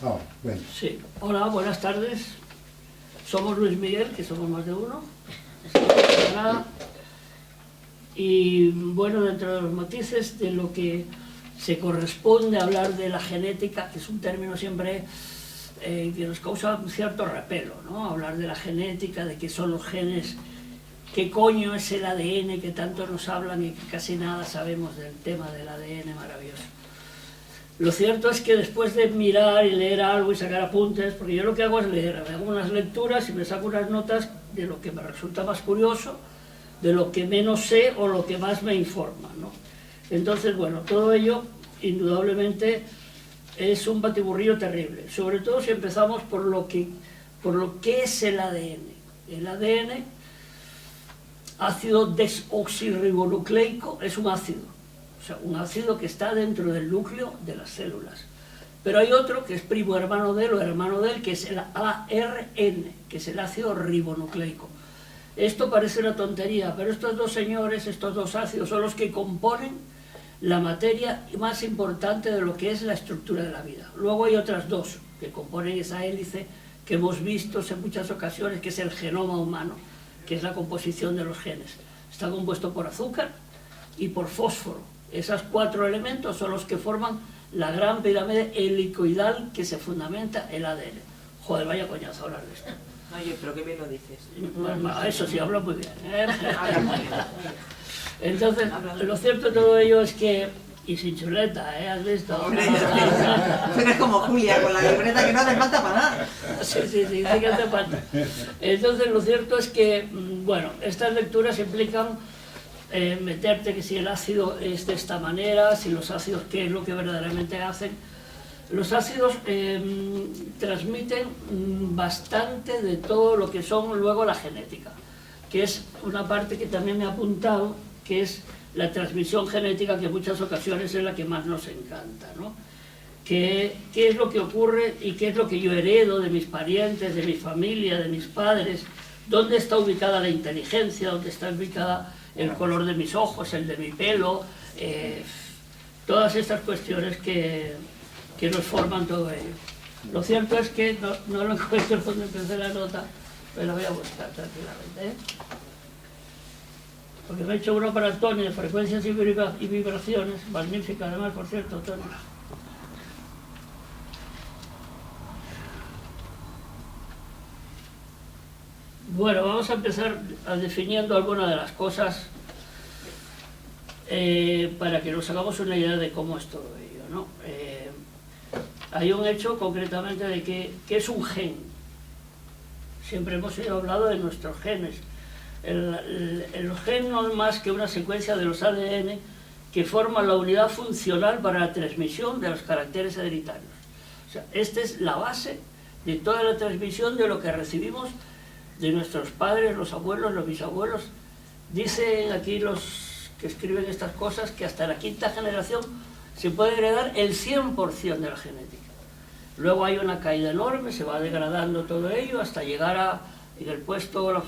Oh, bueno. Sí. Hola, buenas tardes. Somos Luis Miguel, que somos más de uno. Y bueno, dentro de los matices de lo que se corresponde a hablar de la genética, que es un término siempre que nos causa un cierto repelo, ¿no? Hablar de la genética, de qué son los genes, qué coño es el ADN, que tanto nos hablan y que casi nada sabemos del tema del ADN maravilloso. Lo cierto es que después de mirar y leer algo y sacar apuntes, porque yo lo que hago es leer, me hago unas lecturas y me saco unas notas de lo que me resulta más curioso, de lo que menos sé o lo que más me informa, ¿no? Entonces, bueno, todo ello indudablemente es un batiburrillo terrible, sobre todo si empezamos por lo que es el ADN. El ADN, ácido desoxirribonucleico, es un ácido. O sea, un ácido que está dentro del núcleo de las células. Pero hay otro que es primo hermano de él o hermano de él, que es el ARN, que es el ácido ribonucleico. Esto parece una tontería, pero estos dos señores, estos dos ácidos, son los que componen la materia más importante de lo que es la estructura de la vida. Luego hay otras dos que componen esa hélice que hemos visto en muchas ocasiones, que es el genoma humano, que es la composición de los genes. Está compuesto por azúcar y por fósforo. Esos cuatro elementos son los que forman la gran pirámide helicoidal que se fundamenta el ADN. Joder, vaya coñazo hablar de esto. Oye, pero qué bien lo dices. Bueno, eso sí, hablo muy bien, ¿eh? Entonces, lo cierto de todo ello es que... Y sin chuleta, ¿eh? ¿Has visto? Eres como Julia, con la libreta que no hace falta para nada. Sí, sí que hace falta. Entonces, lo cierto es que, bueno, estas lecturas implican meterte que si el ácido es de esta manera, si los ácidos qué es lo que verdaderamente hacen. Los ácidos transmiten bastante de todo lo que son luego la genética, que es una parte que también me he apuntado, que es la transmisión genética, que en muchas ocasiones es la que más nos encanta, ¿no? ¿Qué es lo que ocurre y qué es lo que yo heredo de mis parientes, de mi familia, de mis padres? ¿Dónde está ubicada la inteligencia? ¿Dónde está ubicada el color de mis ojos, el de mi pelo? Todas estas cuestiones que nos forman todo ello. Lo cierto es que no lo encuentro donde empecé la nota, pero la voy a buscar tranquilamente, ¿eh? Porque me he hecho uno para Tony de frecuencias y vibraciones, magnífica además, por cierto, Tony. Bueno, vamos a empezar definiendo algunas de las cosas para que nos hagamos una idea de cómo es todo ello, ¿no? Hay un hecho concretamente de qué es un gen. Siempre hemos oído hablar de nuestros genes. El gen no es más que una secuencia de los ADN que forman la unidad funcional para la transmisión de los caracteres hereditarios. O sea, esta es la base de toda la transmisión de lo que recibimos de nuestros padres, los abuelos, los bisabuelos. Dicen aquí los que escriben estas cosas que hasta la quinta generación se puede heredar el 100% de la genética. Luego hay una caída enorme, se va degradando todo ello hasta llegar a, en el puesto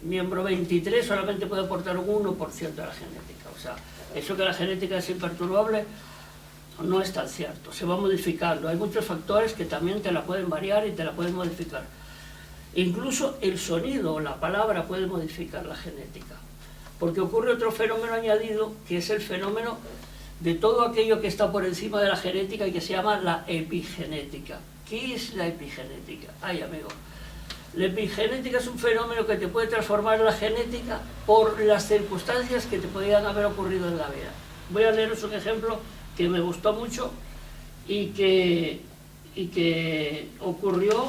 miembro 23 solamente puede aportar un 1% de la genética. O sea, eso que la genética es imperturbable no es tan cierto, se va modificando. Hay muchos factores que también te la pueden variar y te la pueden modificar. Incluso el sonido o la palabra puede modificar la genética. Porque ocurre otro fenómeno añadido, que es el fenómeno de todo aquello que está por encima de la genética y que se llama la epigenética. ¿Qué es la epigenética? Ay, amigo. La epigenética es un fenómeno que te puede transformar la genética por las circunstancias que te podrían haber ocurrido en la vida. Voy a leeros un ejemplo que me gustó mucho y que ocurrió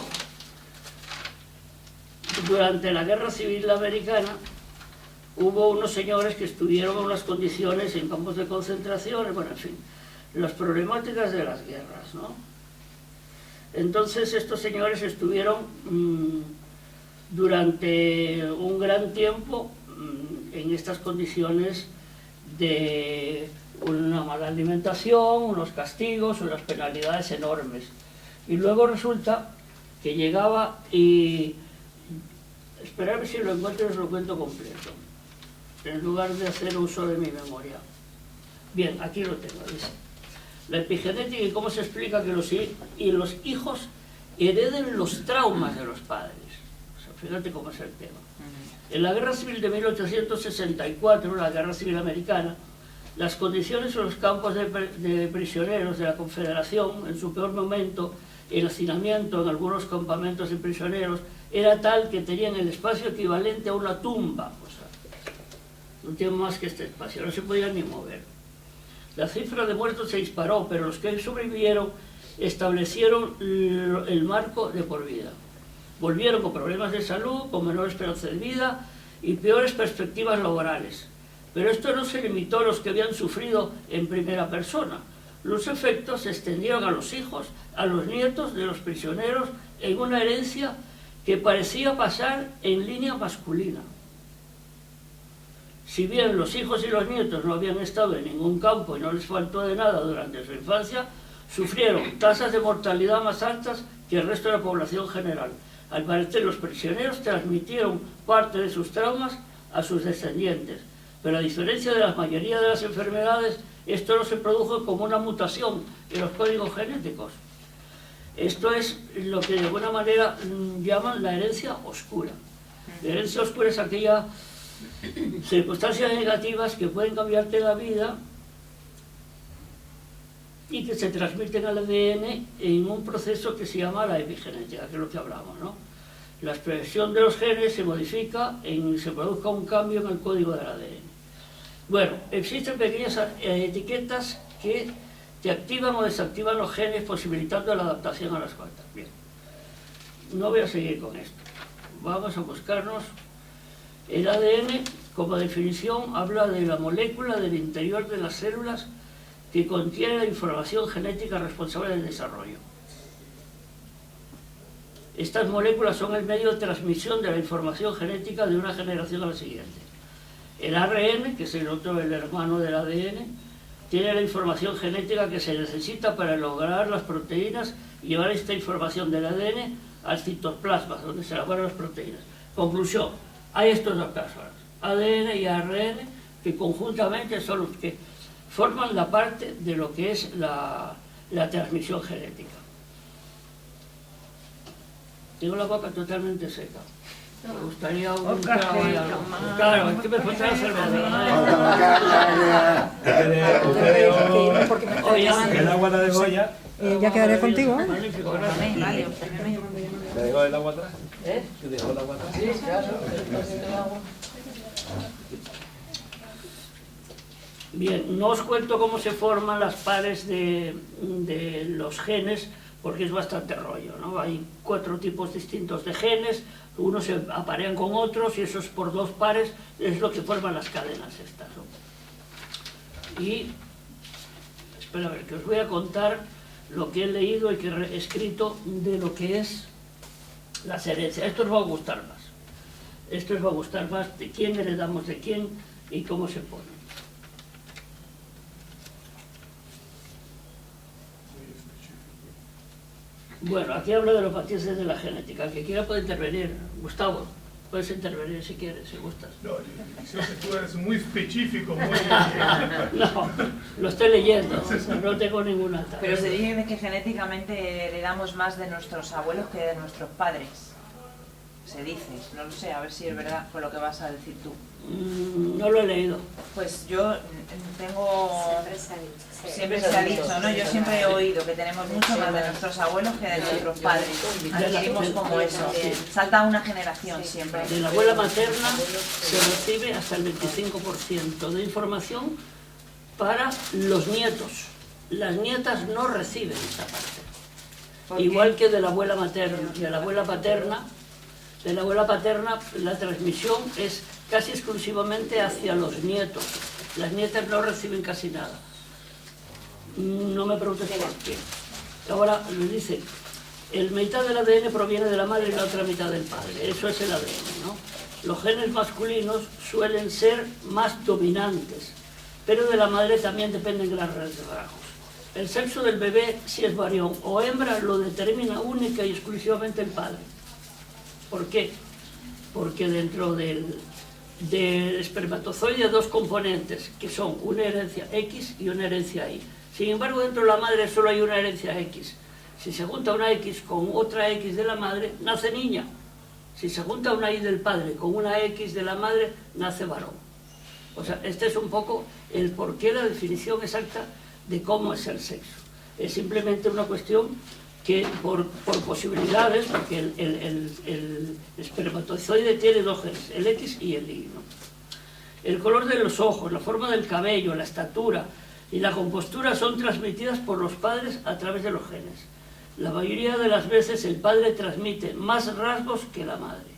durante la Guerra Civil Americana. Hubo unos señores que estuvieron en unas condiciones en campos de concentración, bueno, en fin, las problemáticas de las guerras, ¿no? Entonces estos señores estuvieron durante un gran tiempo en estas condiciones de una mala alimentación, unos castigos, unas penalidades enormes. Y luego resulta que llegaba y... Esperad si lo encuentro y os lo cuento completo, en lugar de hacer uso de mi memoria. Bien, aquí lo tengo, dice. La epigenética y cómo se explica que los hijos hereden los traumas de los padres. O sea, fíjate cómo es el tema. En la Guerra Civil de 1864, la Guerra Civil Americana, las condiciones en los campos de prisioneros de la Confederación, en su peor momento, el hacinamiento en algunos campamentos de prisioneros, era tal que tenían el espacio equivalente a una tumba. O sea, no tienen más que este espacio, no se podían ni mover. La cifra de muertos se disparó, pero los que sobrevivieron establecieron el marco de por vida. Volvieron con problemas de salud, con menor esperanza de vida y peores perspectivas laborales. Pero esto no se limitó a los que habían sufrido en primera persona. Los efectos se extendieron a los hijos, a los nietos de los prisioneros, en una herencia que parecía pasar en línea masculina. Si bien los hijos y los nietos no habían estado en ningún campo y no les faltó de nada durante su infancia, sufrieron tasas de mortalidad más altas que el resto de la población general. Al parecer, los prisioneros transmitieron parte de sus traumas a sus descendientes, pero a diferencia de la mayoría de las enfermedades, esto no se produjo como una mutación en los códigos genéticos. Esto es lo que de alguna manera llaman la herencia oscura. La herencia oscura es aquellas circunstancias negativas que pueden cambiarte la vida y que se transmiten al ADN en un proceso que se llama la epigenética, que es lo que hablamos, ¿no? La expresión de los genes se modifica, se produzca un cambio en el código del ADN. Bueno, existen pequeñas etiquetas que te activan o desactivan los genes, posibilitando la adaptación a las cuantas. Bien, no voy a seguir con esto. Vamos a buscarnos el ADN. Como definición, habla de la molécula del interior de las células que contiene la información genética responsable del desarrollo. Estas moléculas son el medio de transmisión de la información genética de una generación a la siguiente. El ARN, que es el hermano del ADN, tiene la información genética que se necesita para lograr las proteínas y llevar esta información del ADN al citoplasma, donde se elaboran las proteínas. Conclusión, hay estos dos casos, ADN y ARN, que conjuntamente son los que forman la parte de lo que es la transmisión genética. Tengo la boca totalmente seca. Me gustaría un trago de algo. Claro, es que me falta la cerveza. El agua la dejo ya. Ya quedaré contigo. Magnífico, gracias. ¿Te dejo el agua atrás? ¿Eh? ¿Te dejo el agua atrás? Sí, claro. Bien, no os cuento cómo se forman las pares de los genes, porque es bastante rollo, ¿no? Hay 4 tipos distintos de genes, unos se aparean con otros y esos por 2 pares es lo que forman las cadenas estas, ¿no? Y, espera a ver, que os voy a contar lo que he leído y que he escrito de lo que es las herencias. Esto os va a gustar más. Esto os va a gustar más de quién heredamos de quién y cómo se pone. Bueno, aquí hablo de los matices de la genética. El que quiera puede intervenir. Gustavo, puedes intervenir si quieres, si gustas. No, creo que tú eres muy específico, muy... No, lo estoy leyendo, no tengo ninguna tal. Pero se dice que genéticamente heredamos más de nuestros abuelos que de nuestros padres. Se dice, no lo sé, a ver si es verdad con lo que vas a decir tú. No lo he leído. Pues yo tengo... Siempre se ha dicho, ¿no? Yo siempre he oído que tenemos mucho más de nuestros abuelos que de nuestros padres. Adquirimos como eso. Salta una generación siempre. De la abuela materna se recibe hasta el 25% de información para los nietos. Las nietas no reciben esa parte. Igual que de la abuela materna. De la abuela paterna, la transmisión es casi exclusivamente hacia los nietos. Las nietas no reciben casi nada. No me preguntes por qué. Ahora les dice, el mitad del ADN proviene de la madre y la otra mitad del padre. Eso es el ADN, ¿no? Los genes masculinos suelen ser más dominantes, pero de la madre también dependen grandes rasgos. El sexo del bebé, si es varón o hembra, lo determina única y exclusivamente el padre. ¿Por qué? Porque dentro del espermatozoide hay 2 componentes, que son una herencia X y una herencia Y. Sin embargo, dentro de la madre solo hay una herencia X. Si se junta una X con otra X de la madre, nace niña. Si se junta una Y del padre con una X de la madre, nace varón. O sea, este es un poco el porqué, la definición exacta de cómo es el sexo. Es simplemente una cuestión que por posibilidades, porque el espermatozoide tiene dos genes, el X y el Y, ¿no? El color de los ojos, la forma del cabello, la estatura y la compostura son transmitidas por los padres a través de los genes. La mayoría de las veces el padre transmite más rasgos que la madre.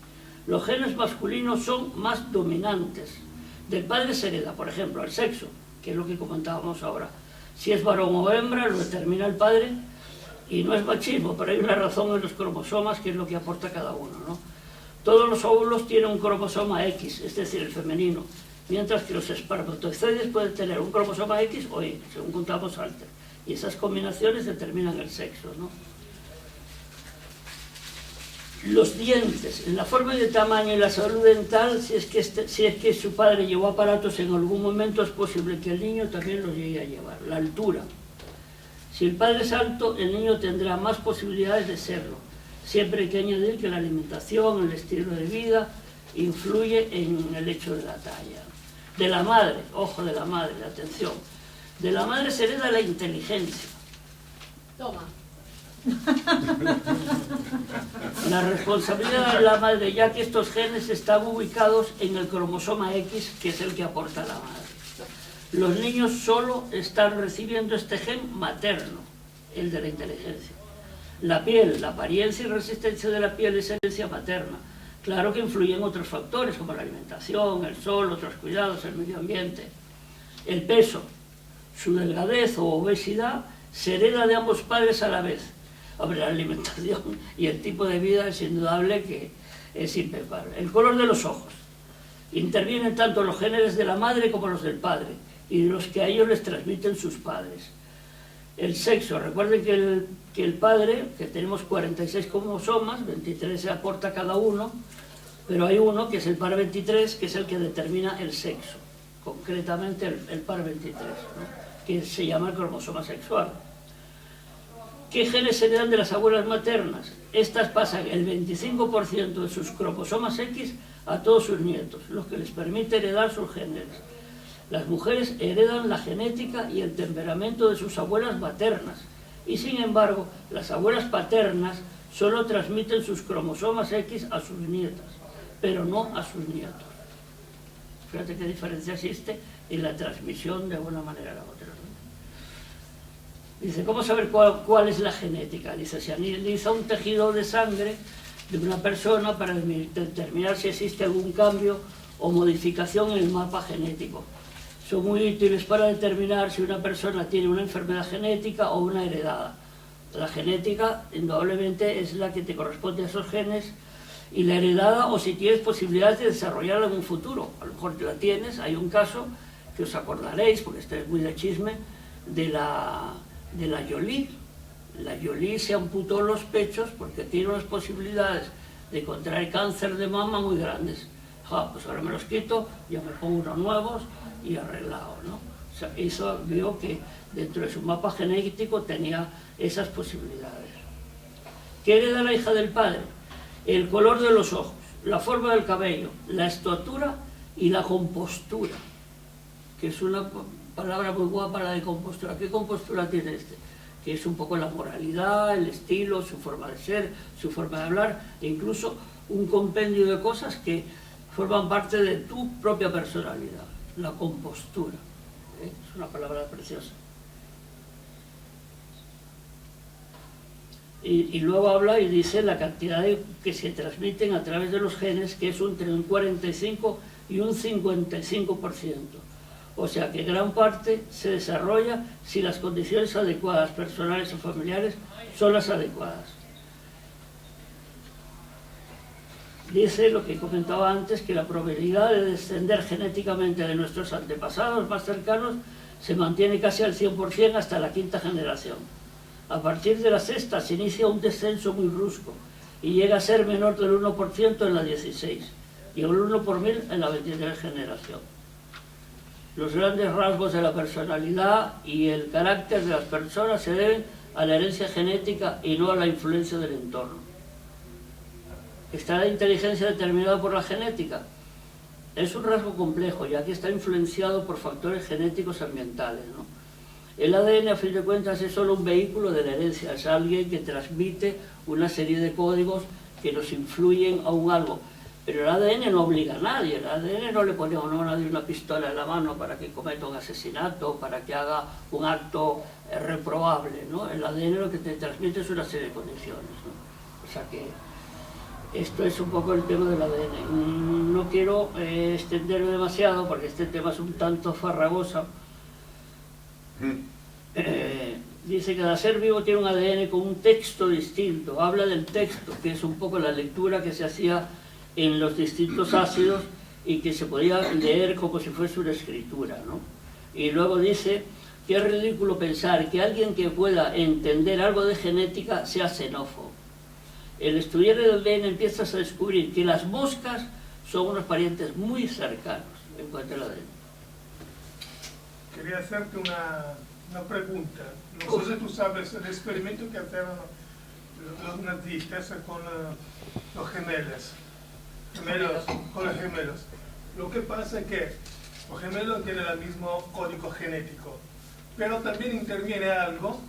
Los genes masculinos son más dominantes. Del padre se hereda, por ejemplo, el sexo, que es lo que comentábamos ahora. Si es varón o hembra, lo determina el padre, y no es machismo, pero hay una razón en los cromosomas que es lo que aporta cada uno, ¿no? Todos los óvulos tienen un cromosoma X, es decir, el femenino, mientras que los espermatozoides pueden tener un cromosoma X o Y, según contamos antes. Y esas combinaciones determinan el sexo, ¿no? Los dientes, en la forma y el tamaño y la salud dental, si es que su padre llevó aparatos en algún momento, es posible que el niño también los llegue a llevar. La altura. Si el padre es alto, el niño tendrá más posibilidades de serlo. Siempre hay que añadir que la alimentación, el estilo de vida, influye en el hecho de la talla. De la madre, ojo, de la madre, atención. De la madre se hereda la inteligencia. Toma. La responsabilidad de la madre, ya que estos genes están ubicados en el cromosoma X, que es el que aporta la madre. Los niños solo están recibiendo este gen materno, el de la inteligencia. La piel, la apariencia y resistencia de la piel es herencia materna. Claro que influyen otros factores como la alimentación, el sol, otros cuidados, el medio ambiente. El peso, su delgadez o obesidad se hereda de ambos padres a la vez. Hombre, la alimentación y el tipo de vida es indudable que es impecable. El color de los ojos. Intervienen tanto los genes de la madre como los del padre y los que a ellos les transmiten sus padres. El sexo. Recuerden que el padre, que tenemos 46 cromosomas, 23 se aporta cada uno, pero hay uno que es el par 23, que es el que determina el sexo. Concretamente el par 23, ¿no? Que se llama el cromosoma sexual. ¿Qué genes se heredan de las abuelas maternas? Estas pasan el 25% de sus cromosomas X a todos sus nietos, lo que les permite heredar sus genes. Las mujeres heredan la genética y el temperamento de sus abuelas maternas, y sin embargo, las abuelas paternas solo transmiten sus cromosomas X a sus nietas, pero no a sus nietos. Fíjate qué diferencia existe en la transmisión de una manera a la otra. Dice, ¿cómo saber cuál es la genética? Dice, se analiza un tejido de sangre de una persona para determinar si existe algún cambio o modificación en el mapa genético. Son muy útiles para determinar si una persona tiene una enfermedad genética o una heredada. La genética, indudablemente, es la que te corresponde a esos genes, y la heredada, o si tienes posibilidades de desarrollarla en un futuro. A lo mejor la tienes. Hay un caso que os acordaréis, porque este es muy de chisme, de la Jolie. La Jolie se amputó los pechos porque tiene unas posibilidades de contraer cáncer de mama muy grandes. Pues ahora me los quito, ya me pongo unos nuevos y arreglado, ¿no? O sea, eso vio que dentro de su mapa genético tenía esas posibilidades. ¿Qué hereda la hija del padre? El color de los ojos, la forma del cabello, la estatura y la compostura, que es una palabra muy guapa, la de compostura. ¿Qué compostura tiene este? Que es un poco la moralidad, el estilo, su forma de ser, su forma de hablar, e incluso un compendio de cosas que forman parte de tu propia personalidad. La compostura, ¿eh? Es una palabra preciosa. Y luego habla y dice la cantidad que se transmiten a través de los genes, que es entre un 45 y un 55%. O sea que gran parte se desarrolla si las condiciones adecuadas, personales o familiares, son las adecuadas. Dice lo que comentaba antes, que la probabilidad de descender genéticamente de nuestros antepasados más cercanos se mantiene casi al 100% hasta la quinta generación. A partir de la sexta se inicia un descenso muy brusco y llega a ser menor del 1% en la 16 y el 1 por 1000 en la 23 generación. Los grandes rasgos de la personalidad y el carácter de las personas se deben a la herencia genética y no a la influencia del entorno. ¿Está la inteligencia determinada por la genética? Es un rasgo complejo, ya que está influenciado por factores genéticos ambientales, ¿no? El ADN, a fin de cuentas, es solo un vehículo de la herencia, es alguien que transmite una serie de códigos que nos influyen a un algo. Pero el ADN no obliga a nadie, el ADN no le pone a nadie una pistola en la mano para que cometa un asesinato, para que haga un acto reprobable, ¿no? El ADN lo que te transmite es una serie de condiciones, ¿no? O sea que esto es un poco el tema del ADN. No quiero extenderme demasiado porque este tema es un tanto farragoso. Dice que cada ser vivo tiene un ADN con un texto distinto. Habla del texto, que es un poco la lectura que se hacía en los distintos ácidos y que se podía leer como si fuese una escritura, ¿no? Y luego dice que es ridículo pensar que alguien que pueda entender algo de genética sea xenófobo. El estudiar el ADN empiezas a descubrir que las moscas son unos parientes muy cercanos en cuanto al ADN. Quería hacerte una pregunta. No sé si tú sabes el experimento que hicieron los nazistas con los gemelos. Con los gemelos. Lo que pasa es que los gemelos tienen el mismo código genético, pero también interviene algo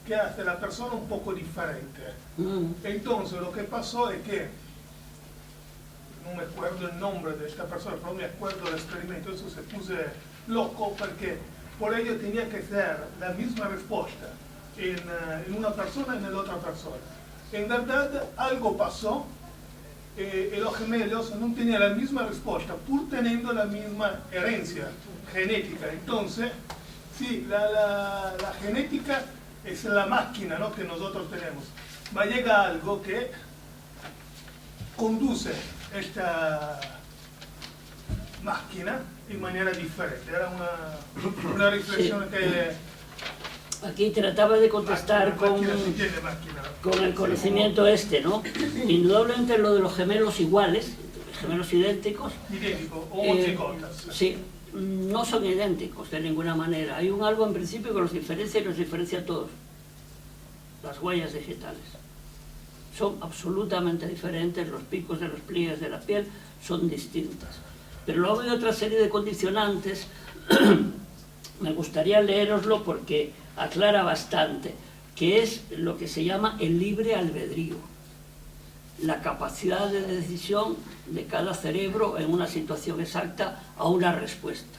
que hace a la persona un poco diferente. Entonces lo que pasó es que, no me acuerdo el nombre de esta persona, pero me acuerdo del experimento, eso se puse loco porque por ello tenía que ser la misma respuesta en una persona y en la otra persona. En verdad algo pasó. Los gemelos no tenían la misma respuesta por teniendo la misma herencia genética. Entonces, sí, la genética es la máquina, ¿no?, que nosotros tenemos. Va a llegar algo que conduce esta máquina en manera diferente. Era una reflexión que... Aquí trataba de contestar con el conocimiento este, ¿no? Indudablemente lo de los gemelos iguales, gemelos idénticos... Idénticos, homocigotas. Sí, no son idénticos de ninguna manera. Hay un algo en principio que los diferencia y los diferencia a todos. Las huellas digitales. Son absolutamente diferentes, los picos de los pliegues de la piel son distintas. Pero luego hay otra serie de condicionantes, me gustaría leeroslo porque aclara bastante, que es lo que se llama el libre albedrío, la capacidad de decisión de cada cerebro en una situación exacta a una respuesta.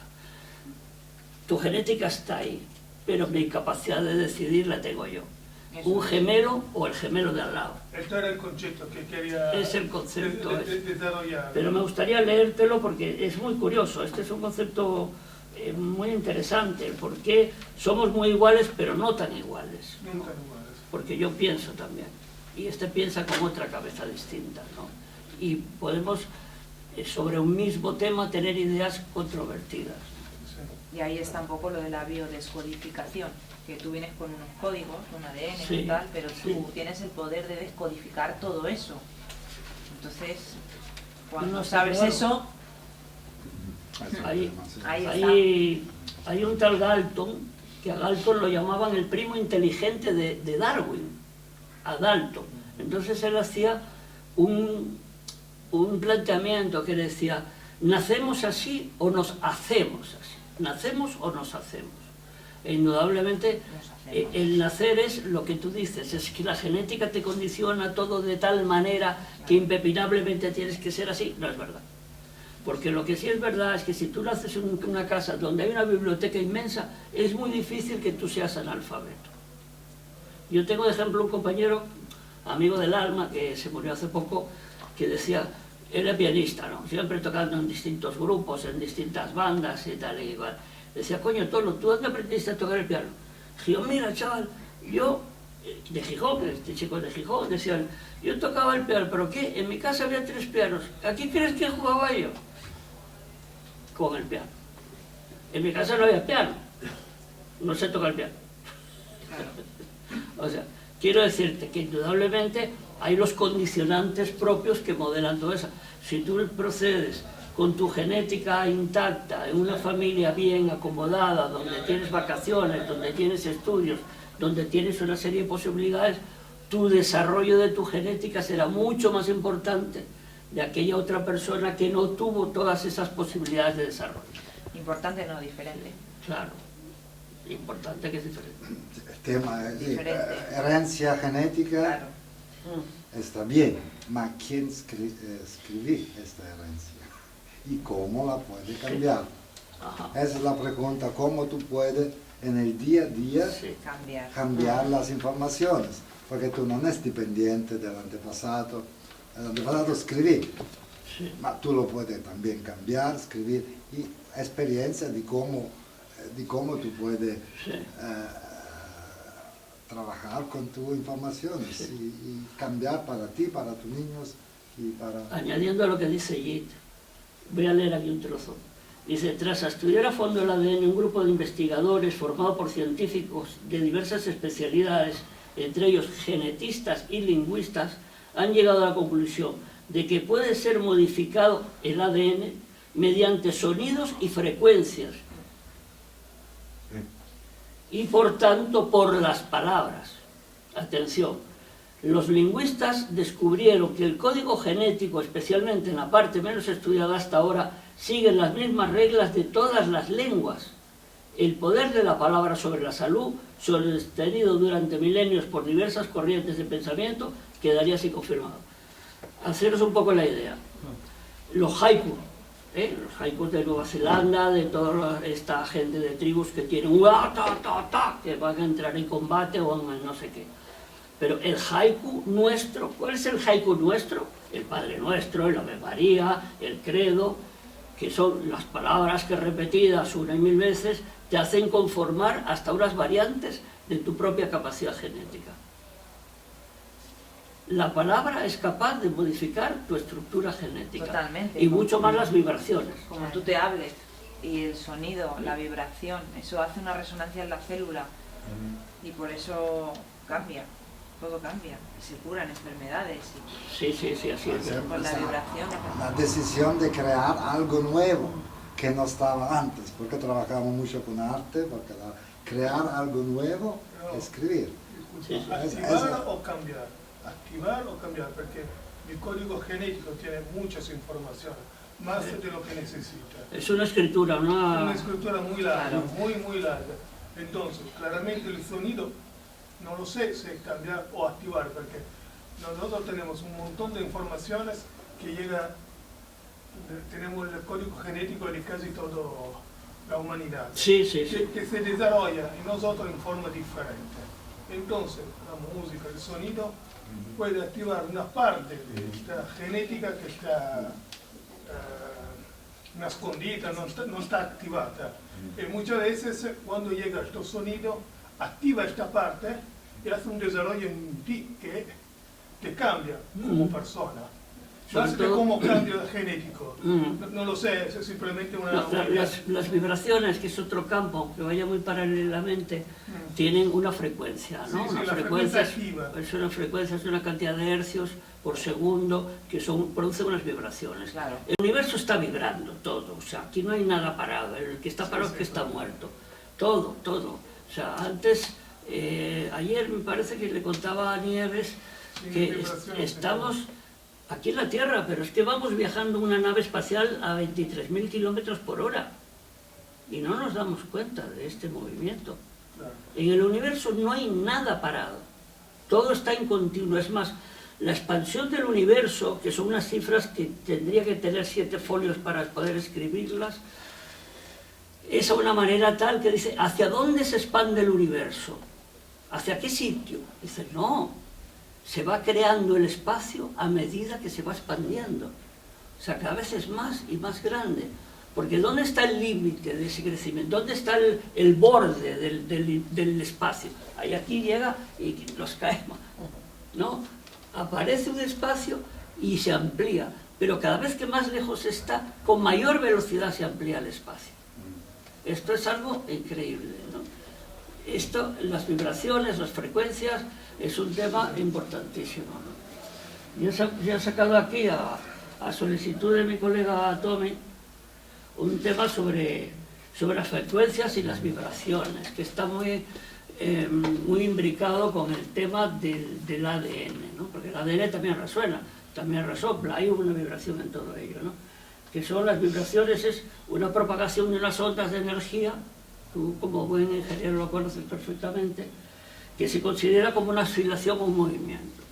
Tu genética está ahí, pero mi capacidad de decidir la tengo yo. Un gemelo o el gemelo de al lado. Esto era el concepto que quería... Es el concepto. desarrollar. Pero me gustaría leértelo porque es muy curioso. Este es un concepto muy interesante, porque somos muy iguales, pero no tan iguales. No tan iguales. Porque yo pienso también, y este piensa con otra cabeza distinta, ¿no? Y podemos, sobre un mismo tema, tener ideas controvertidas. Sí. Y ahí está un poco lo de la biodescodificación, que tú vienes con unos códigos, un ADN Sí, y tal, pero tú sí. tienes el poder de descodificar todo eso. Entonces, cuando No, sabes claro. eso, Ahí está. hay un tal Galton, que a Galton lo llamaban el primo inteligente de Darwin, a Dalton. Entonces él hacía un planteamiento que decía, ¿nacemos así o nos hacemos así? ¿Nacemos o nos hacemos? E indudablemente el nacer es lo que tú dices, es que la genética te condiciona todo de tal manera que impepinablemente tienes que ser así. No es verdad. Porque lo que sí es verdad es que si tú naces en una casa donde hay una biblioteca inmensa, es muy difícil que tú seas analfabeto. Yo tengo de ejemplo un compañero, amigo del alma, que se murió hace poco, que decía, era pianista, ¿no? Siempre tocando en distintos grupos, en distintas bandas y tal y igual. Decía, coño, Tolo, ¿tú dónde aprendiste a tocar el piano? Dijo, mira, chaval, yo, de Gijón, este chico de Gijón, decía, yo tocaba el piano, ¿pero qué? En mi casa había 3 pianos. ¿A qué crees que jugaba yo? Con el piano. En mi casa no había piano. No sé tocar el piano. O sea, quiero decirte que indudablemente hay los condicionantes propios que modelan todo eso. Si tú procedes con tu genética intacta, en una familia bien acomodada, donde tienes vacaciones, donde tienes estudios, donde tienes una serie de posibilidades, tu desarrollo de tu genética será mucho más importante de aquella otra persona que no tuvo todas esas posibilidades de desarrollo. Importante, no diferente. Claro, importante que es diferente. El tema es Diferente. herencia genética, Claro. está bien, pero ¿quién escribió esta herencia? ¿Y cómo la puede cambiar? Ajá. Esa es la pregunta, ¿cómo tú puedes en el día a día Sí. cambiar las informaciones? Porque tú no eres dependiente del antepasado. El antepasado escribí, Sí. pero tú lo puedes también cambiar, escribir, y experiencia de cómo tú puedes Sí. trabajar con tus informaciones y cambiar para ti, para tus niños y para... Añadiendo a lo que dice Yit, voy a leer aquí un trozo. Dice, tras estudiar a fondo el ADN, un grupo de investigadores formado por científicos de diversas especialidades, entre ellos genetistas y lingüistas, han llegado a la conclusión de que puede ser modificado el ADN mediante sonidos y frecuencias, y por tanto por las palabras. Atención, los lingüistas descubrieron que el código genético, especialmente en la parte menos estudiada hasta ahora, sigue las mismas reglas de todas las lenguas. El poder de la palabra sobre la salud, sostenido durante milenios por diversas corrientes de pensamiento, quedaría así confirmado. Haceros un poco la idea. Los haikus, los haikus de Nueva Zelanda, de toda esta gente de tribus que tienen un que van a entrar en combate o en no sé qué. Pero el haiku nuestro, ¿cuál es el haiku nuestro? El Padre Nuestro, el Ave María, el Credo, que son las palabras que repetidas una y mil veces te hacen conformar hasta unas variantes de tu propia capacidad genética. La palabra es capaz de modificar tu estructura genética. Totalmente. Y mucho más las vibraciones. Como tú te hables y el sonido, la vibración, eso hace una resonancia en la célula y por eso cambia, todo cambia, y se curan enfermedades Sí, sí, sí, así es. con la vibración. La decisión de crear algo nuevo que no estaba antes, porque trabajamos mucho con arte, porque crear algo nuevo, escribir. Disculpa, activar o cambiar. Activar o cambiar, porque mi código genético tiene muchas informaciones, más de lo que necesita. Es una escritura, Es una... una escritura muy larga, Claro. muy larga. Entonces, claramente el sonido, no lo sé si cambiar o activar, porque nosotros tenemos un montón de informaciones que llega, tenemos el código genético de casi toda la humanidad, Sí, sí, sí. que se desarrolla en nosotros en forma diferente. Entonces, la música, el sonido, puede activar una parte de esta genética que está escondida, no está activada. Y muchas veces cuando llega este sonido, activa esta parte y hace un desarrollo en ti que te cambia como persona. No Sobre es todo- como cambio genético, no lo sé, es simplemente una... No, las vibraciones, que es otro campo que vaya muy paralelamente, tienen una frecuencia, ¿no? Sí, sí, Una la frecuencia activa. es una frecuencia, es una cantidad de hercios por segundo que producen unas vibraciones. Claro. El universo está vibrando todo, o sea, aquí no hay nada parado, el que está parado es que está muerto. Todo, todo. O sea, antes, ayer me parece que le contaba a Nieves Sí, que vibraciones, estamos aquí en la Tierra, pero es que vamos viajando en una nave espacial a 23.000 kilómetros por hora y no nos damos cuenta de este movimiento. Claro. En el universo no hay nada parado, todo está en continuo. Es más, la expansión del universo, que son unas cifras que tendría que tener 7 folios para poder escribirlas, es a una manera tal que dice, ¿hacia dónde se expande el universo? ¿Hacia qué sitio? Dice, no, se va creando el espacio a medida que se va expandiendo. O sea, cada vez es más y más grande. Porque ¿dónde está el límite de ese crecimiento? ¿Dónde está el borde del espacio? Ahí aquí llega y nos caemos, ¿no? Aparece un espacio y se amplía. Pero cada vez que más lejos está, con mayor velocidad se amplía el espacio. Esto es algo increíble, ¿no? Esto, las vibraciones, las frecuencias, es un tema importantísimo, ¿no? Yo he sacado aquí a solicitud de mi colega Tommy un tema sobre las frecuencias y las vibraciones, que está muy imbricado con el tema del ADN, ¿no? Porque el ADN también resuena, también resopla, hay una vibración en todo ello, ¿no? Que son las vibraciones, es una propagación de unas ondas de energía, tú como buen ingeniero lo conoces perfectamente, que se considera como una oscilación o un movimiento.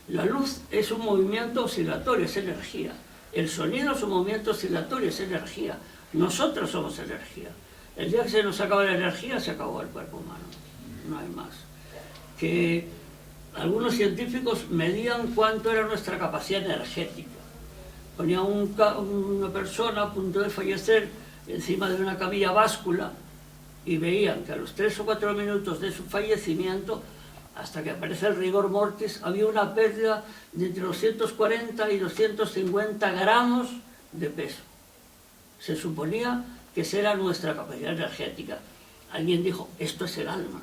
La luz es un movimiento oscilatorio, es energía. El sonido es un movimiento oscilatorio, es energía. Nosotros somos energía. El día que se nos acaba la energía, se acabó el cuerpo humano. No hay más. Que algunos científicos medían cuánto era nuestra capacidad energética. Ponían una persona a punto de fallecer encima de una camilla báscula y veían que a los 3 o 4 minutos de su fallecimiento, hasta que aparece el rigor mortis, había una pérdida de entre 240 y 250 gramos de peso. Se suponía que esa era nuestra capacidad energética. Alguien dijo, esto es el alma.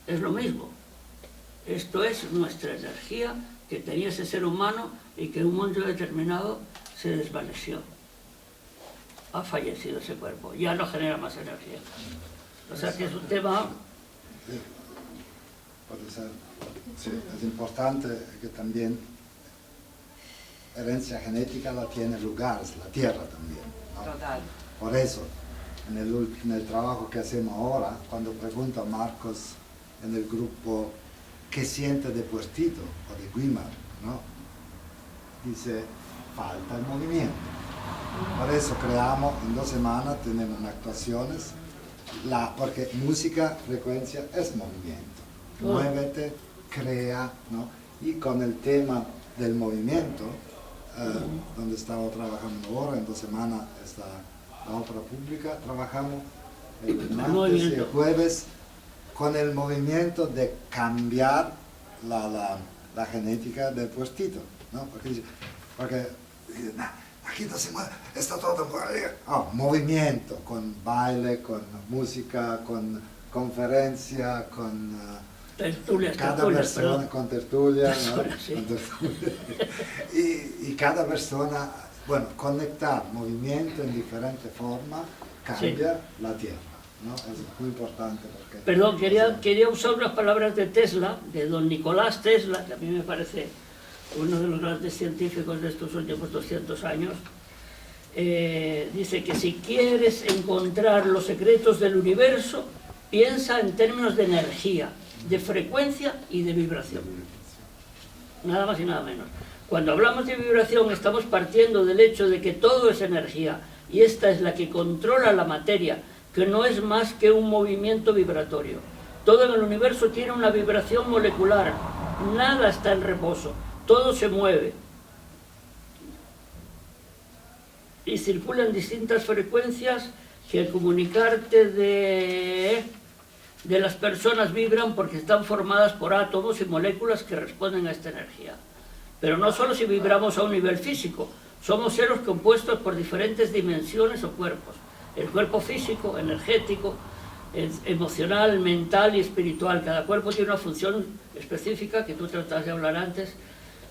Es lo mismo. Esto es nuestra energía que tenía ese ser humano y que en un momento determinado se desvaneció. Ha fallecido ese cuerpo, ya no genera más energía. O sea que es un tema... Puede ser. Sí, es importante que también herencia genética la tiene lugares, la tierra también, ¿no? Total. Por eso, en el trabajo que hacemos ahora, cuando pregunta a Marcos en el grupo qué siente de Puertito o de Guimar, ¿no? Dice, falta el movimiento. Por eso creamos, en 2 semanas tenemos actuaciones, porque música, frecuencia es movimiento. Muévete, crea, ¿no? Y con el tema del movimiento, donde estamos trabajando ahora, en 2 semanas está la obra pública, trabajamos el martes y el jueves con el movimiento de cambiar la genética del puestito, ¿no? Porque aquí no se mueve, está todo movimiento, con baile, con música, con conferencia, con cada persona, con tertulia, ¿no? Sí. Con tertulia. Y cada persona, bueno, conectar movimiento en diferente forma cambia la Tierra, ¿no? Es muy importante. Porque, perdón, quería usar unas palabras de Tesla, de don Nicolás Tesla, que a mí me parece uno de los grandes científicos de estos últimos 200 años. Dice que si quieres encontrar los secretos del universo, piensa en términos de energía, de frecuencia y de vibración. Nada más y nada menos. Cuando hablamos de vibración estamos partiendo del hecho de que todo es energía y esta es la que controla la materia, que no es más que un movimiento vibratorio. Todo en el universo tiene una vibración molecular, nada está en reposo, todo se mueve y circula en distintas frecuencias que al comunicarte de las personas vibran porque están formadas por átomos y moléculas que responden a esta energía. Pero no solo si vibramos a un nivel físico, somos seres compuestos por diferentes dimensiones o cuerpos. El cuerpo físico, energético, emocional, mental y espiritual. Cada cuerpo tiene una función específica que tú tratas de hablar antes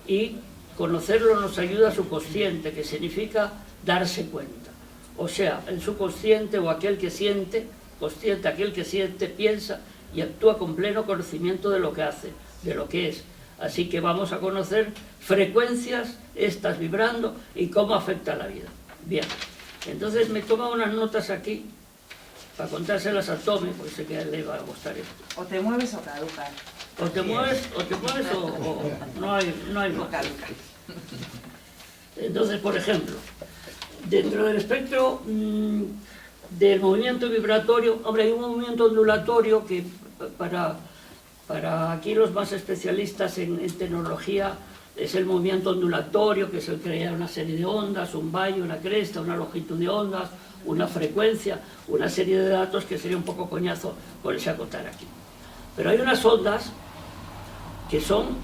y conocerlo nos ayuda a su consciente, que significa darse cuenta. O sea, el subconsciente o aquel que siente, consciente, aquel que siente, piensa y actúa con pleno conocimiento de lo que hace, de lo que es. Así que vamos a conocer frecuencias, estas vibrando y cómo afecta a la vida. Bien, entonces me toma unas notas aquí para contárselas a Tommy, porque sé que a él le va a gustar esto. O te mueves o caducas. O te mueves o no hay más. Caducas. Entonces, por ejemplo, dentro del espectro del movimiento vibratorio, hombre, hay un movimiento ondulatorio que para aquí los más especialistas en tecnología es el movimiento ondulatorio, que es el que crea una serie de ondas, un valle, una cresta, una longitud de ondas, una frecuencia, una serie de datos que sería un poco coñazo ponerse a contar aquí. Pero hay unas ondas que son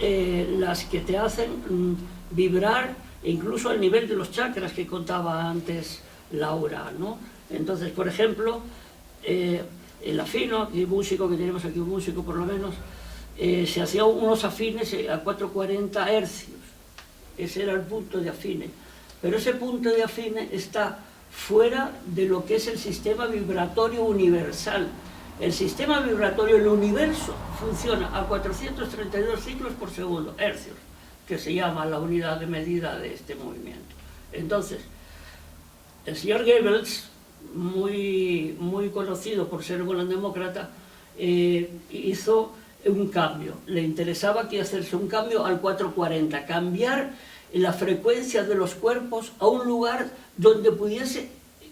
las que te hacen vibrar incluso al nivel de los chakras que contaba antes Laura, ¿no? Entonces, por ejemplo, el afino, aquí músico, que tenemos aquí un músico por lo menos, se hacían unos afines a 440 hercios. Ese era el punto de afine. Pero ese punto de afine está fuera de lo que es el sistema vibratorio universal. El sistema vibratorio, el universo, funciona a 432 ciclos por segundo, hercios, que se llama la unidad de medida de este movimiento. Entonces, el señor Goebbels, muy conocido por ser un gran demócrata, hizo un cambio. Le interesaba que hacerse un cambio al 440, cambiar la frecuencia de los cuerpos a un lugar donde pudiese,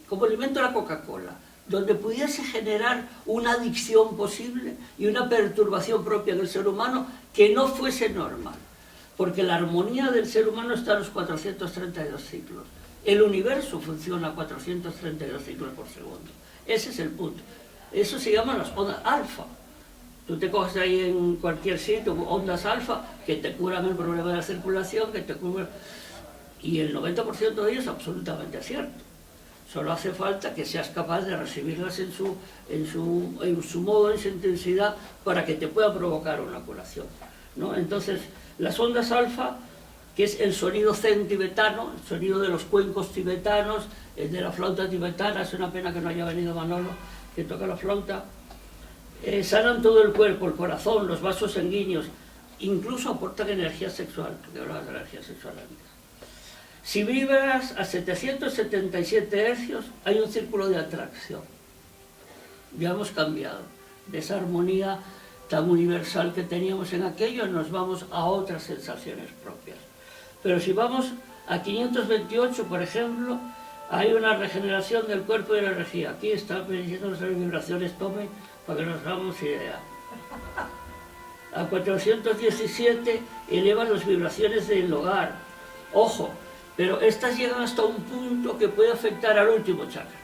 como alimento la Coca-Cola, donde pudiese generar una adicción posible y una perturbación propia del ser humano que no fuese normal. Porque la armonía del ser humano está a los 432 ciclos. El universo funciona a 432 ciclos por segundo. Ese es el punto. Eso se llaman las ondas alfa. Tú te coges ahí en cualquier sitio, ondas alfa, que te curan el problema de la circulación, que te curan... Y el 90% de ellos es absolutamente cierto. Solo hace falta que seas capaz de recibirlas en su modo, en su intensidad, para que te pueda provocar una curación, ¿no? Entonces, las ondas alfa, que es el sonido zen tibetano, el sonido de los cuencos tibetanos, el de la flauta tibetana, es una pena que no haya venido Manolo, que toca la flauta, sanan todo el cuerpo, el corazón, los vasos sanguíneos, incluso aportan energía sexual, porque hablabas de la energía sexual antes. Si vibras a 777 hercios, hay un círculo de atracción. Ya hemos cambiado de esa armonía tan universal que teníamos en aquello, nos vamos a otras sensaciones propias. Pero si vamos a 528, por ejemplo, hay una regeneración del cuerpo y de la energía. Aquí está diciéndonos las vibraciones, tomen, para que nos hagamos idea. A 417 elevan las vibraciones del hogar. Ojo, pero estas llegan hasta un punto que puede afectar al último chakra.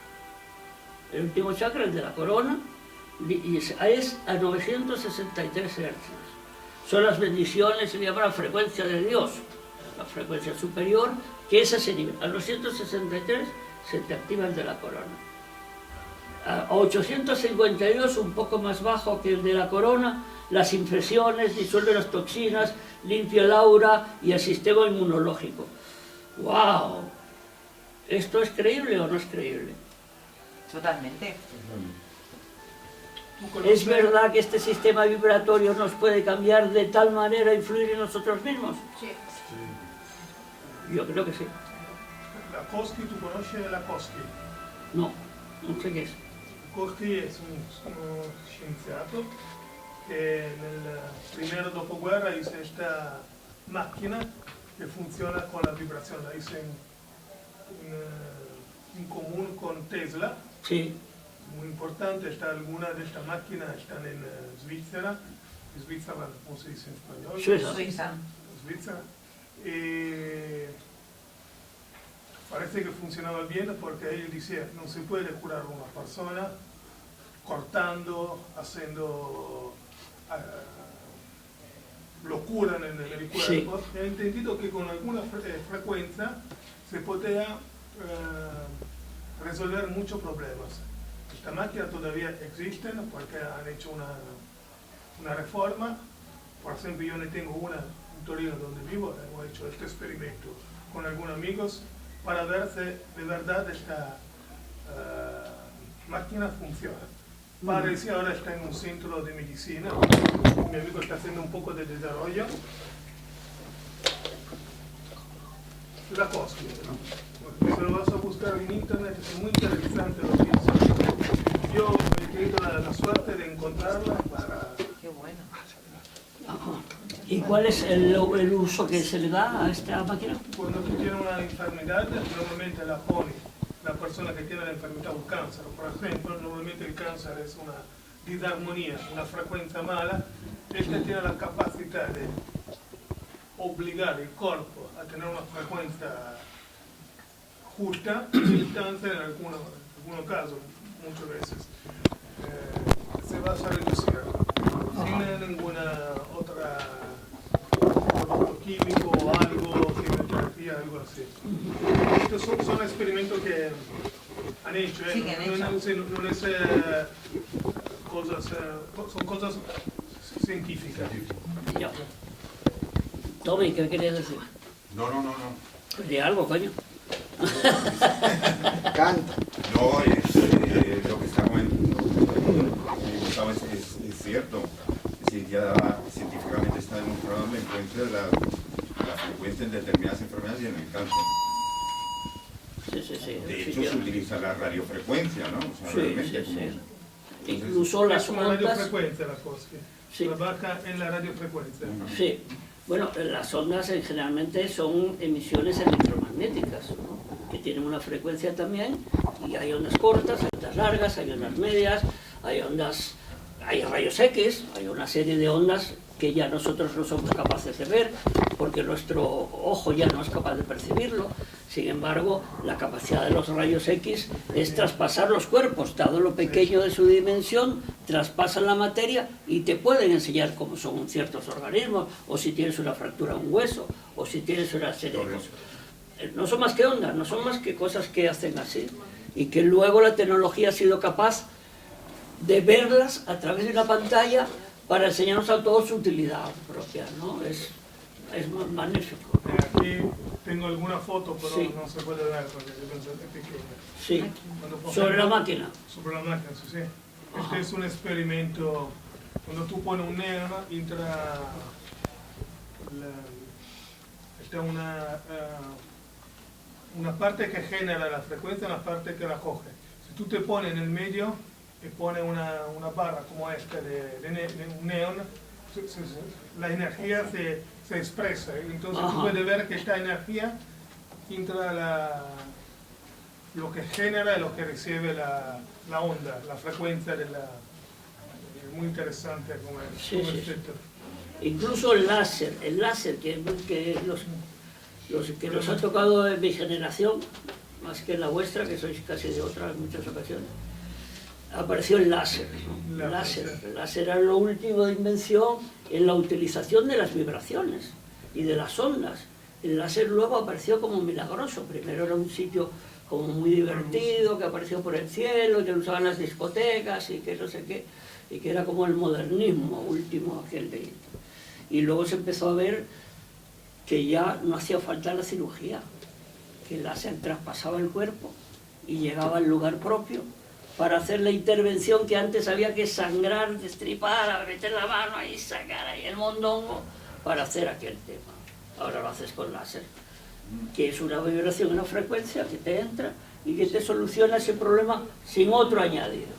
El último chakra, el de la corona, es a 963 hercios. Son las bendiciones, se le llama la frecuencia de Dios, la frecuencia superior, que es ese nivel. A los 163 se te activa el de la corona. A 852, un poco más bajo que el de la corona, las infecciones, disuelve las toxinas, limpia el aura y el sistema inmunológico. ¡Wow! ¿Esto es creíble o no es creíble? Totalmente. ¿Es verdad que este sistema vibratorio nos puede cambiar de tal manera, influir en nosotros mismos? Sí. Yo creo que sí. Lakosky, ¿tú conoces Lakosky? No, no sé qué es. Lakosky es uno scienziato che nel primo dopoguerra hizo esta máquina que funciona con la vibración. La hizo en común con Tesla. Sí. Muy importante, algunas de estas máquinas están en Suiza, ¿cómo se dice en español? Suiza. Suiza. Parece que funcionaba bien porque él decía, no se puede curar a una persona cortando, haciendo locura en el cuerpo. Sí. He entendido que con alguna frecuencia se podía resolver muchos problemas. Esta máquina todavía existe porque han hecho una reforma. Por ejemplo, yo no tengo una en Torino donde vivo, hemos hecho este experimento con algunos amigos para ver si de verdad esta máquina funciona. Parece ahora está en un centro de medicina, mi amigo está haciendo un poco de desarrollo. Lakosky, ¿no? Si lo vas a buscar en internet, es muy interesante lo que hizo. Yo he tenido la suerte de encontrarla para... Qué bueno. ¿Y cuál es el uso que se le da a esta máquina? Cuando tú tienes una enfermedad, normalmente la pone la persona que tiene la enfermedad o cáncer. Por ejemplo, normalmente el cáncer es una disarmonía, una frecuencia mala. Este tiene la capacidad de obligar el cuerpo a tener una frecuencia justa y el cáncer en algunos casos, muchas veces, se va a reducir sin ninguna otra producto químico o algo, quimioterapia, algo así. Estos son experimentos que han hecho, sí, que han hecho. No es cosas, son cosas científicas. Ya. Tommy, ¿qué querías decir? No. Di algo, coño. Canta. No, lo que está comentando es cierto. Científicamente está demostrado la influencia de la frecuencia en determinadas enfermedades y en el cáncer. Sí. De hecho, se utiliza la radiofrecuencia, ¿no? O sea, realmente como... Sí. Incluso las es una ondas... radiofrecuencia la cosa, Sí. trabaja en la radiofrecuencia. Sí. Bueno, las ondas generalmente son emisiones electromagnéticas, ¿no? Que tienen una frecuencia también, y hay ondas cortas, hay ondas largas, hay ondas medias, hay rayos X, hay una serie de ondas que ya nosotros no somos capaces de ver, porque nuestro ojo ya no es capaz de percibirlo. Sin embargo, la capacidad de los rayos X es traspasar los cuerpos, dado lo pequeño de su dimensión, traspasan la materia y te pueden enseñar cómo son ciertos organismos, o si tienes una fractura de un hueso, o si tienes una serie de cosas. No son más que ondas, no son más que cosas que hacen así, y que luego la tecnología ha sido capaz de verlas a través de una pantalla para enseñarnos a todos su utilidad propia, ¿no? Es magnífico. Aquí tengo alguna foto, pero Sí. no se puede ver porque es pequeña. Sí, Cuando sobre la ponemos- máquina. Sobre la máquina, sí. Ajá. Este es un experimento, cuando tú pones un neón, entra está una parte que genera la frecuencia y una parte que la coge. Si tú te pones en el medio y pones una barra como esta de un neón, la energía se expresa. Entonces Ajá. tú puedes ver que esta energía entra lo que genera y lo que recibe la onda, la frecuencia de la... Es muy interesante como Sí. efecto. Incluso el láser que los que nos ha tocado en mi generación, más que en la vuestra, que sois casi de otra en muchas ocasiones, apareció el láser, ¿no? El láser era lo último de invención en la utilización de las vibraciones y de las ondas. El láser luego apareció como milagroso. Primero era un sitio como muy divertido, que apareció por el cielo, que lo usaban las discotecas y que no sé qué, y que era como el modernismo último aquel de... Y luego se empezó a ver que ya no hacía falta la cirugía, que el láser traspasaba el cuerpo y llegaba al lugar propio para hacer la intervención que antes había que sangrar, destripar, meter la mano ahí, sacar ahí el mondongo para hacer aquel tema. Ahora lo haces con láser, que es una vibración, una frecuencia que te entra y que te soluciona ese problema sin otro añadido.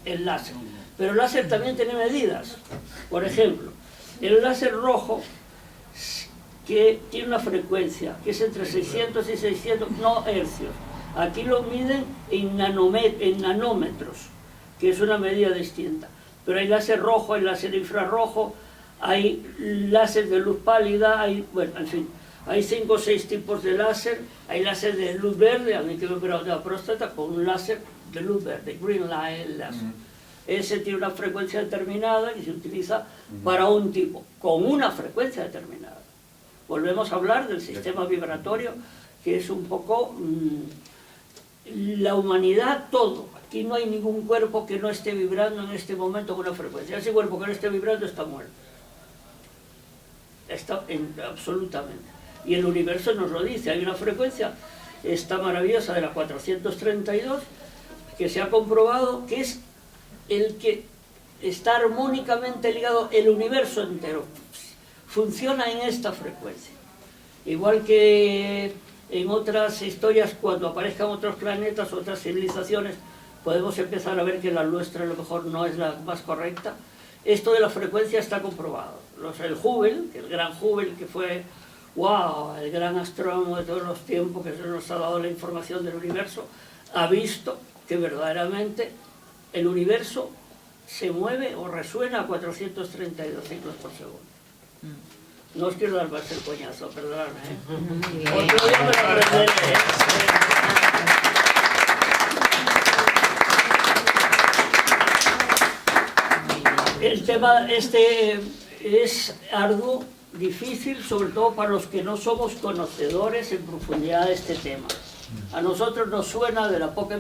El láser. Pero el láser también tiene medidas. Por ejemplo, el láser rojo, que tiene una frecuencia que es entre 600 y 600 no hercios. Aquí lo miden en nanómetros, que es una medida distinta. Pero hay láser rojo, hay láser infrarrojo, hay láser de luz pálida, bueno, en fin, hay 5 o 6 tipos de láser. Hay láser de luz verde, a mí que me he operado de la próstata, con un láser de luz verde, green light láser. Ese tiene una frecuencia determinada y se utiliza para un tipo, con una frecuencia determinada. Volvemos a hablar del sistema vibratorio, que es un poco la humanidad, todo. Aquí no hay ningún cuerpo que no esté vibrando en este momento con una frecuencia. Ese cuerpo que no esté vibrando está muerto. Absolutamente. Y el universo nos lo dice. Hay una frecuencia, esta maravillosa de la 432, que se ha comprobado que es el que está armónicamente ligado, el universo entero funciona en esta frecuencia. Igual que en otras historias, cuando aparezcan otros planetas, otras civilizaciones, podemos empezar a ver que la nuestra a lo mejor no es la más correcta. Esto de la frecuencia está comprobado. El Hubble, el gran Hubble, que fue, wow, el gran astrónomo de todos los tiempos, que nos ha dado la información del universo, ha visto que verdaderamente el universo se mueve o resuena a 432 ciclos por segundo. No os quiero dar más el coñazo, perdonadme. Otro día me lo aprenderé. El tema este es arduo, difícil, sobre todo para los que no somos conocedores en profundidad de este tema. A nosotros nos suena de la poca